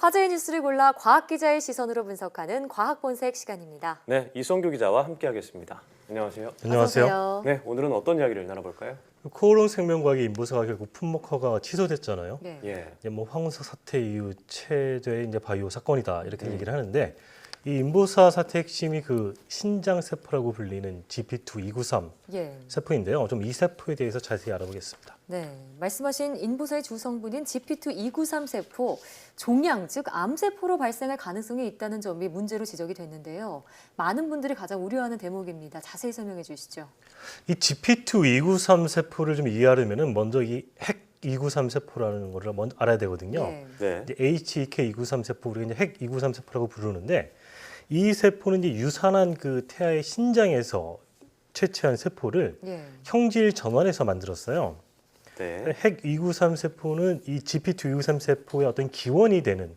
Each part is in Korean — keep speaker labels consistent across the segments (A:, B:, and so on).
A: 화제의 뉴스를 골라 과학 기자의 시선으로 분석하는 과학 본색 시간입니다.
B: 네, 이성규 기자와 함께하겠습니다. 안녕하세요.
C: 안녕하세요.
A: 어서 오세요.
B: 네, 오늘은 어떤 이야기를 나눠볼까요?
C: 코오롱 생명과학의 인부사가 결국 품목 허가가 취소됐잖아요.
A: 네.
B: 예,
C: 이제 뭐 황우석 사태 이후 최대의 이제 바이오 사건이다 이렇게 얘기를 하는데 이 인부사 사태 핵심이 그 신장 세포라고 불리는 GP2-293
A: 예.
C: 세포인데요. 좀 이 세포에 대해서 자세히 알아보겠습니다.
A: 네. 말씀하신 인부사의 주성분인 GP2-293 세포, 종양, 즉 암세포로 발생할 가능성이 있다는 점이 문제로 지적이 됐는데요. 많은 분들이 가장 우려하는 대목입니다. 자세히 설명해 주시죠.
C: 이 GP2-293 세포를 좀 이해하려면은 먼저 이 핵 293 세포라는 거를 먼저 알아야 되거든요.
A: 네.
B: 네,
C: 이제 HEK293 세포 우리가 이제 핵 293 세포라고 부르는데 이 세포는 이제 유산한 그 태아의 신장에서 채취한 세포를
A: 예.
C: 형질 전환해서 만들었어요.
B: 네,
C: 핵 293 세포는 이 GP2-293 세포의 어떤 기원이 되는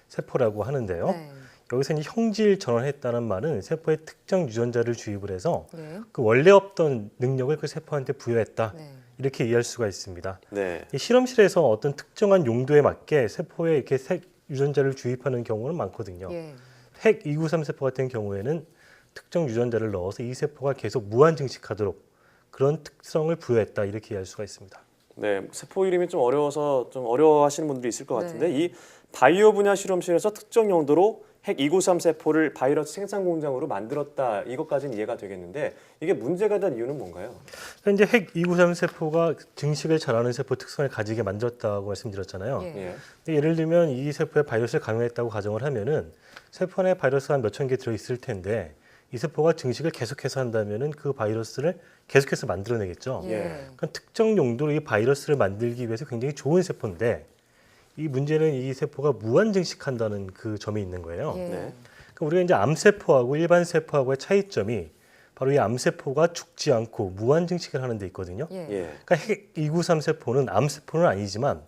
C: 세포라고 하는데요.
A: 네.
C: 여기서 이제 형질 전환했다는 말은 세포에 특정 유전자를 주입을 해서
A: 네.
C: 그 원래 없던 능력을 그 세포한테 부여했다.
A: 네.
C: 이렇게 이해할 수가 있습니다.
B: 네,
C: 이 실험실에서 어떤 특정한 용도에 맞게 세포에 이렇게 유전자를 주입하는 경우는 많거든요.
A: 예.
C: 핵 293 세포 같은 경우에는 특정 유전자를 넣어서 이 세포가 계속 무한 증식하도록 그런 특성을 부여했다 이렇게 이해할 수가 있습니다.
B: 네. 세포 이름이 좀 어려워서 좀 어려워하시는 분들이 있을 것 같은데
A: 네.
B: 이 바이오 분야 실험실에서 특정 용도로 핵 293 세포를 바이러스 생산 공장으로 만들었다. 이것까지는 이해가 되겠는데 이게 문제가 된 이유는 뭔가요?
C: 현재 핵 293 세포가 증식을 잘하는 세포 특성을 가지게 만들었다고 말씀드렸잖아요.
A: 예.
B: 예,
C: 예를 들면 이 세포에 바이러스를 감염했다고 가정을 하면은 세포 안에 바이러스가 한 몇천 개 들어있을 텐데 이 세포가 증식을 계속해서 한다면은 그 바이러스를 계속해서 만들어내겠죠.
A: 예.
C: 그러니까 특정 용도로 이 바이러스를 만들기 위해서 굉장히 좋은 세포인데 이 문제는 이 세포가 무한 증식한다는 그 점이 있는 거예요.
A: 예.
B: 네.
C: 그러니까 우리가 이제 암세포하고 일반 세포하고의 차이점이 바로 이 암세포가 죽지 않고 무한 증식을 하는 데 있거든요.
A: 예.
B: 예,
C: 그러니까 핵 293 세포는 암세포는 아니지만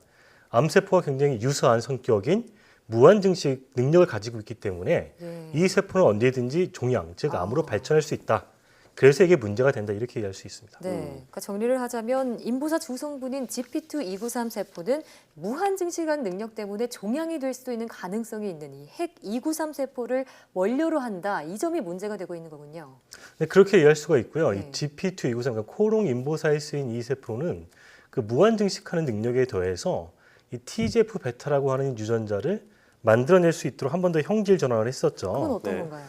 C: 암세포가 굉장히 유사한 성격인 무한 증식 능력을 가지고 있기 때문에
A: 예.
C: 이 세포는 언제든지 종양, 즉 암으로
A: 아.
C: 발전할 수 있다. 그래서 이게 문제가 된다 이렇게 이해할 수 있습니다.
A: 네, 그러니까 정리를 하자면 인부사 주성분인 GP2-293 세포는 무한 증식한 능력 때문에 종양이 될 수도 있는 가능성이 있는 이 핵 293 세포를 원료로 한다. 이 점이 문제가 되고 있는 거군요.
C: 네, 그렇게 이해할 수가 있고요.
A: 네.
C: 이 GP2-293, 그러니까 코오롱 인보사에 쓰인 이 세포는 그 무한 증식하는 능력에 더해서 이 TGF 베타라고 하는 유전자를 만들어낼 수 있도록 한 번 더 형질 전환을 했었죠.
A: 그건 어떤
B: 네.
A: 건가요?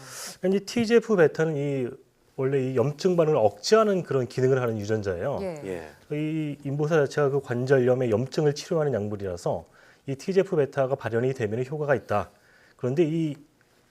C: 이 TGF 베타는 원래 이 염증 반응을 억제하는 그런 기능을 하는 유전자예요.
A: 예.
B: 예,
C: 이 인보사 자체가 그 관절염의 염증을 치료하는 약물이라서 이 TGF 베타가 발현이 되면 효과가 있다. 그런데 이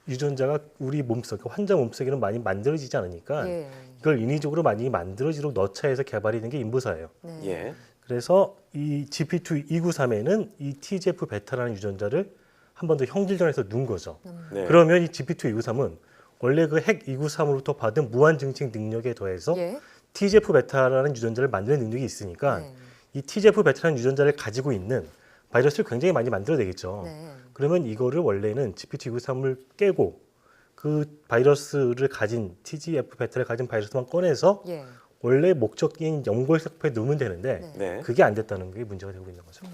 C: 유전자가 우리 몸속, 그러니까 환자 몸속에는 많이 만들어지지 않으니까
A: 예.
C: 이걸 인위적으로 많이 만들어지도록 넣자해서 개발이 된 게 인보사예요.
A: 네.
B: 예,
C: 그래서 이 GP2-293에는 이 TGF 베타라는 유전자를 한 번 더 형질전해서 넣은 거죠.
B: 네,
C: 그러면 이 GP2-293은 원래 그 핵 293으로부터 받은 무한 증식 능력에 더해서
A: 예.
C: TGF 베타라는 유전자를 만드는 능력이 있으니까
A: 네.
C: 이 TGF 베타라는 유전자를 가지고 있는 바이러스를 굉장히 많이 만들어내겠죠.
A: 네.
C: 그러면 이거를 원래는 GP2-293을 깨고 그 바이러스를 가진 TGF 베타를 가진 바이러스만 꺼내서
A: 예.
C: 원래 목적인 연골 세포에 넣으면 되는데
A: 네.
B: 네.
C: 그게 안 됐다는 게 문제가 되고 있는 거죠.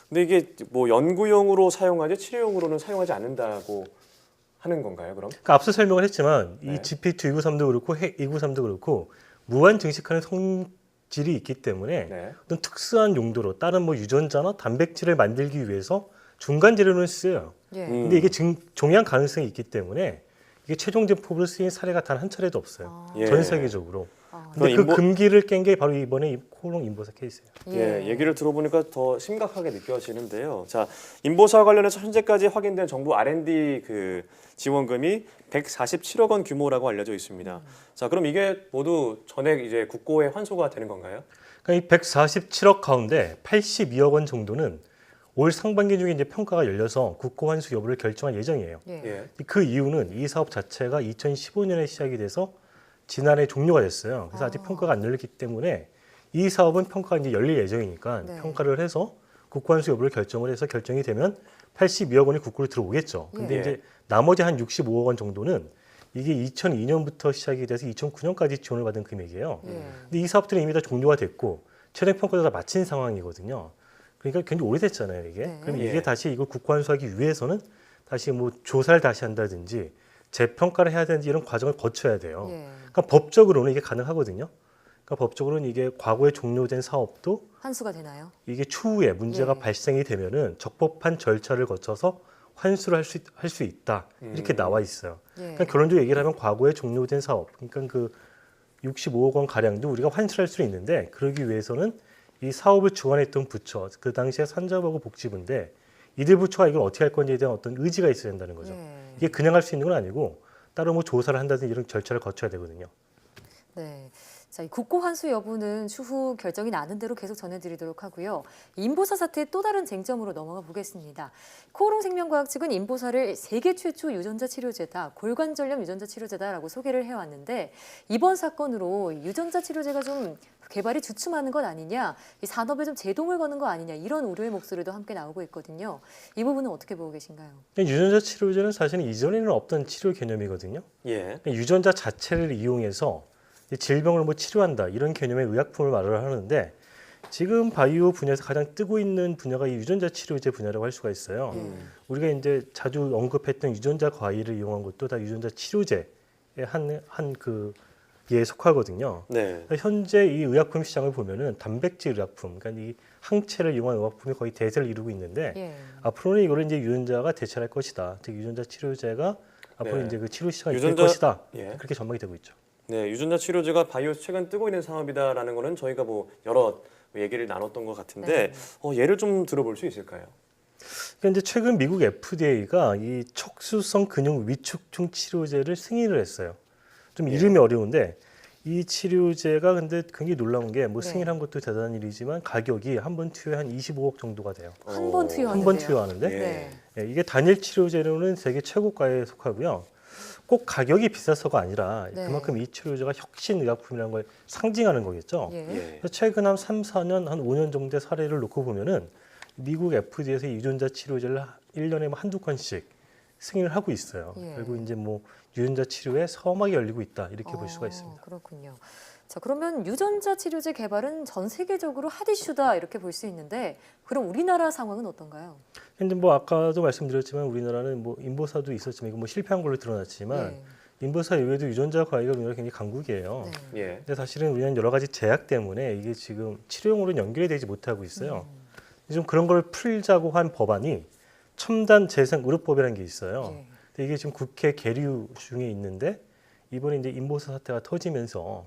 B: 근데 이게 뭐 연구용으로 사용하지 치료용으로는 사용하지 않는다고 하는 건가요, 그럼?
C: 그러니까 앞서 설명을 했지만
B: 네.
C: 이 GP2-293도 그렇고 핵 293도 그렇고 무한 증식하는 성질이 있기 때문에
B: 네,
C: 어떤 특수한 용도로 다른 뭐 유전자나 단백질을 만들기 위해서 중간 재료를 써요.
A: 예.
C: 근데 이게 종양 가능성이 있기 때문에 이게 최종 제품으로 쓰인 사례가 단 한 차례도 없어요.
A: 아.
B: 예.
C: 전 세계적으로.
A: 아.
C: 근데 그 금기를 깬 게 바로 이번에 이 코오롱 인보사 케이스예요.
B: 예, 얘기를 들어보니까 더 심각하게 느껴지는데요. 자, 인보사와 관련해서 현재까지 확인된 정부 R&D 그 지원금이 147억 원 규모라고 알려져 있습니다. 자, 그럼 이게 모두 전액 이제 국고에 환수가 되는 건가요?
C: 그러니까 이 147억 가운데 82억 원 정도는 올 상반기 중에 이제 평가가 열려서 국고 환수 여부를 결정할 예정이에요.
A: 예.
B: 예,
C: 그 이유는 이 사업 자체가 2015년에 시작이 돼서 지난해 종료가 됐어요. 그래서 아직 평가가 안 열렸기 때문에 이 사업은 평가가 이제 열릴 예정이니까
A: 네.
C: 평가를 해서 국고 환수 여부를 결정을 해서 결정이 되면 82억 원이 국고로 들어오겠죠. 근데
B: 예.
C: 이제 나머지 한 65억 원 정도는 이게 2002년부터 시작이 돼서 2009년까지 지원을 받은 금액이에요.
A: 예.
C: 근데 이 사업들은 이미 다 종료가 됐고 최종 평가도 다 마친 상황이거든요. 그러니까 굉장히 오래됐잖아요, 이게.
A: 네.
C: 그럼
B: 예.
C: 이게 다시 이걸 국가환수하기 위해서는 다시 뭐 조사를 다시 한다든지 재평가를 해야 되는지 이런 과정을 거쳐야 돼요.
A: 예.
C: 그러니까 법적으로는 이게 가능하거든요. 그러니까 법적으로는 이게 과거에 종료된 사업도
A: 환수가 되나요?
C: 이게 추후에 문제가
A: 예.
C: 발생이 되면은 적법한 절차를 거쳐서 환수를 할 수 있다. 이렇게 나와 있어요.
A: 예.
C: 그러니까 결론적으로 얘기를 하면 과거에 종료된 사업, 그러니까 그 65억 원 가량도 우리가 환수할 수 있는데 그러기 위해서는 이 사업을 주관했던 부처, 그 당시에 산자부하고 복지부인데 이들 부처가 이걸 어떻게 할 건지에 대한 어떤 의지가 있어야 된다는 거죠.
A: 예.
C: 이게 그냥 할 수 있는 건 아니고 따로 뭐 조사를 한다든지 이런 절차를 거쳐야 되거든요.
A: 네. 자, 이 국고 환수 여부는 추후 결정이 나는 대로 계속 전해드리도록 하고요. 인보사 사태의 또 다른 쟁점으로 넘어가 보겠습니다. 코오롱생명과학 측은 인보사를 세계 최초 유전자 치료제다, 골관절염 유전자 치료제다라고 소개를 해왔는데 이번 사건으로 유전자 치료제가 좀 개발이 주춤하는 것 아니냐, 이 산업에 좀 제동을 거는 거 아니냐 이런 우려의 목소리도 함께 나오고 있거든요. 이 부분은 어떻게 보고 계신가요?
C: 유전자 치료제는 사실은 이전에는 없던 치료 개념이거든요.
B: 예.
C: 유전자 자체를 이용해서 질병을 뭐 치료한다 이런 개념의 의약품을 말을 하는데 지금 바이오 분야에서 가장 뜨고 있는 분야가 이 유전자 치료제 분야라고 할 수가 있어요. 우리가 이제 자주 언급했던 유전자 과일을 이용한 것도 다 유전자 치료제의 예 속하거든요.
B: 네.
C: 현재 이 의약품 시장을 보면은 단백질 의약품, 그러니까 이 항체를 이용한 의약품이 거의 대세를 이루고 있는데
A: 예.
C: 앞으로는 이거를 이제 유전자가 대체할 것이다. 즉 유전자 치료제가 앞으로
B: 네.
C: 이제 그 치료 시장이
B: 유전자-
C: 될 것이다.
B: 예.
C: 그렇게 전망이 되고 있죠.
B: 네, 유전자 치료제가 바이오에서 최근 뜨고 있는 산업이다라는 거는 저희가 뭐 여러 얘기를 나눴던 것 같은데 예를 좀 들어볼 수 있을까요?
C: 그러니까 이제 최근 미국 FDA가 이 척수성 근육 위축증 치료제를 승인을 했어요. 좀
B: 예.
C: 이름이 어려운데 이 치료제가 근데 굉장히 놀라운 게 뭐
A: 네.
C: 승인한 것도 대단한 일이지만 가격이 한 번 투여에 한 25억 정도가 돼요.
A: 한 번 투여하는데요.
C: 한 번 투여하는데
B: 예.
A: 네.
C: 예, 이게 단일 치료제로는 세계 최고가에 속하고요. 꼭 가격이 비싸서가 아니라
A: 네.
C: 그만큼 이 치료제가 혁신 의약품이라는 걸 상징하는 거겠죠.
A: 예.
B: 예.
C: 그래서 최근 한 3, 4년, 한 5년 정도의 사례를 놓고 보면은 미국 FDA에서 유전자 치료제를 1년에 뭐 한두 건씩 승인을 하고 있어요.
A: 예.
C: 그리고 이제 뭐 유전자 치료에 서막이 열리고 있다 이렇게 볼 수가 있습니다.
A: 그렇군요. 자, 그러면 유전자 치료제 개발은 전 세계적으로 핫 이슈다 이렇게 볼 수 있는데 그럼 우리나라 상황은 어떤가요?
C: 근데 뭐 아까도 말씀드렸지만 우리나라는 뭐 인보사도 있었지만 이거 뭐 실패한 걸로 드러났지만
A: 예.
C: 인보사 이외에도 유전자 과외가 우리나라 굉장히 강국이에요.
A: 네.
B: 예.
C: 근데 사실은 우리는 여러 가지 제약 때문에 이게 지금 치료용으로 연결이 되지 못하고 있어요. 좀 그런 걸 풀자고 한 법안이 첨단 재생 의료법이라는 게 있어요.
A: 예.
C: 근데 이게 지금 국회 계류 중에 있는데 이번에 이제 인보사 사태가 터지면서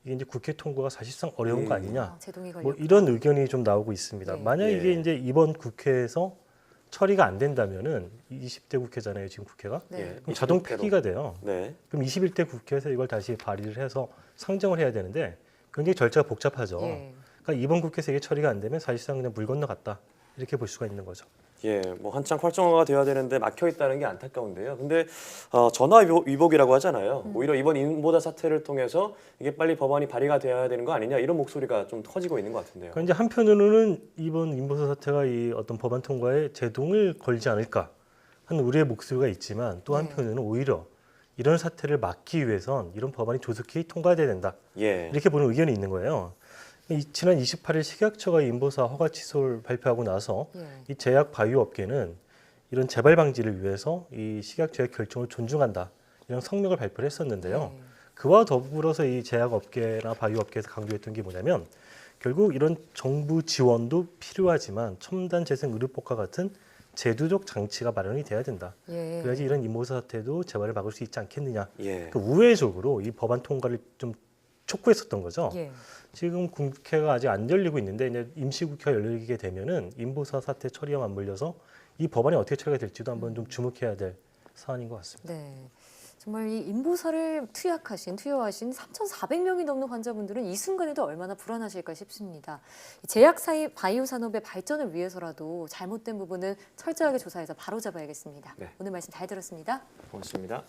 C: 이게 이제 국회 통과가 사실상 어려운 거 아니냐.
A: 아, 제동이 걸려.
C: 뭐 이런 의견이 좀 나오고 있습니다.
A: 네.
C: 만약
B: 예.
C: 이게 이제 이번 국회에서 처리가 안 된다면은 20대 국회잖아요, 지금 국회가.
A: 네.
B: 예.
C: 그럼 자동
B: 21대로.
C: 폐기가 돼요.
B: 네.
C: 그럼 21대 국회에서 이걸 다시 발의를 해서 상정을 해야 되는데 굉장히 절차가 복잡하죠.
A: 예.
C: 그러니까 이번 국회에서 이게 처리가 안 되면 사실상 그냥 물 건너갔다 이렇게 볼 수가 있는 거죠.
B: 예, 뭐 한창 활성화가 돼야 되는데 막혀 있다는 게 안타까운데요. 근데 전화 위복이라고 하잖아요. 오히려 이번 인보사 사태를 통해서 이게 빨리 법안이 발의가 돼야 되는 거 아니냐 이런 목소리가 좀 커지고 있는 것 같은데요.
C: 그러니까 이제 한편으로는 이번 인보사 사태가 이 어떤 법안 통과에 제동을 걸지 않을까 하는 우려의 목소리가 있지만 또
A: 네.
C: 한편으로는 오히려 이런 사태를 막기 위해선 이런 법안이 조속히 통과돼야 된다
B: 예.
C: 이렇게 보는 의견이 있는 거예요. 지난 28일 식약처가 인보사 허가 취소를 발표하고 나서
A: 예.
C: 이 제약 바이오 업계는 이런 재발 방지를 위해서 이 식약처의 결정을 존중한다 이런 성명을 발표를 했었는데요.
A: 네.
C: 그와 더불어서 이 제약 업계나 바이오 업계에서 강조했던 게 뭐냐면 결국 이런 정부 지원도 필요하지만 첨단 재생 의료법과 같은 제도적 장치가 마련이 돼야 된다.
A: 예.
C: 그래야지 이런 인보사 사태도 재발을 막을 수 있지 않겠느냐.
B: 예.
C: 그 우회적으로 이 법안 통과를 좀 촉구했었던 거죠.
A: 예.
C: 지금 국회가 아직 안 열리고 있는데 이제 임시국회가 열리게 되면은 인보사 사태 처리와 맞물려서 이 법안이 어떻게 처리가 될지도 한번 좀 주목해야 될 사안인 것 같습니다.
A: 네. 정말 이 인보사를 투여하신 3,400명이 넘는 환자분들은 이 순간에도 얼마나 불안하실까 싶습니다. 제약 바이오 산업의 발전을 위해서라도 잘못된 부분은 철저하게 조사해서 바로잡아야겠습니다.
B: 네.
A: 오늘 말씀 잘 들었습니다.
B: 고맙습니다.